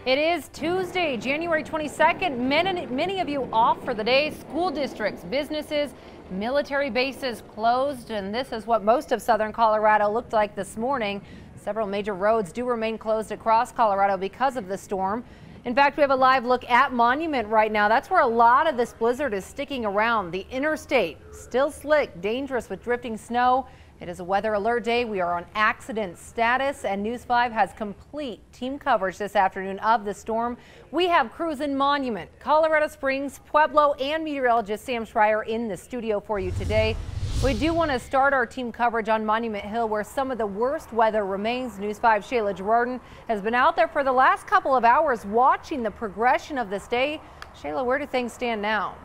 It is Tuesday, January 22nd. Many of you off for the day. School districts, businesses, military bases closed, and this is what most of southern Colorado looked like this morning. Several major roads do remain closed across Colorado because of the storm. In fact, we have a live look at Monument right now. That's where a lot of this blizzard is sticking around. The interstate still slick, dangerous with drifting snow. It is a weather alert day. We are on accident status, and News 5 has complete team coverage this afternoon of the storm. We have crews in Monument, Colorado Springs, Pueblo, and meteorologist Sam Schreier in the studio for you today. We do want to start our team coverage on Monument Hill, where some of the worst weather remains. News 5's SHAYLA GIRARDIN has been out there for the last couple of hours watching the progression of this day. SHAYLA, where do things stand now?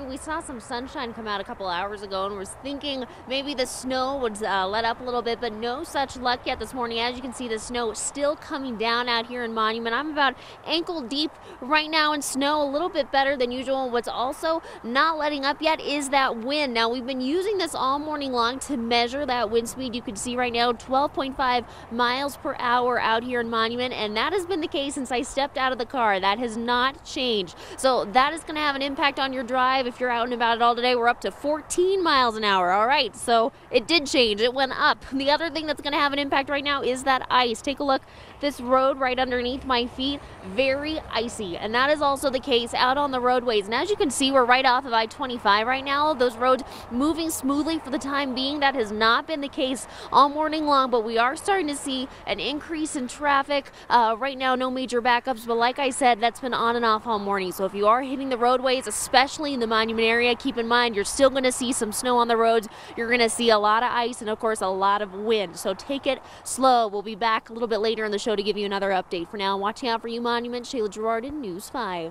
We saw some sunshine come out a couple hours ago and was thinking maybe the snow would let up a little bit, but no such luck yet this morning. As you can see, the snow is still coming down out here in Monument. I'm about ankle deep right now in snow, a little bit better than usual. What's also not letting up yet is that wind. Now, we've been using this all morning long to measure that wind speed. You can see right now 12.5 miles per hour out here in Monument, and that has been the case since I stepped out of the car. That has not changed. So that is going to have an impact on your drive. If you're out and about at all today, we're up to 14 miles an hour. All right, so it did change. It went up. The other thing that's going to have an impact right now is that ice. Take a look. This road right underneath my feet, very icy, and that is also the case out on the roadways. And as you can see, we're right off of I-25 right now. Those roads moving smoothly for the time being. That has not been the case all morning long, but we are starting to see an increase in traffic. Right now, no major backups, but like I said, that's been on and off all morning. So if you are hitting the roadways, especially in the Monument area, keep in mind you're still going to see some snow on the roads. You're going to see a lot of ice and, of course, a lot of wind. So take it slow. We'll be back a little bit later in the show to give you another update. For now, watching out for you, Monument. SHAYLA GIRARDIN, News 5.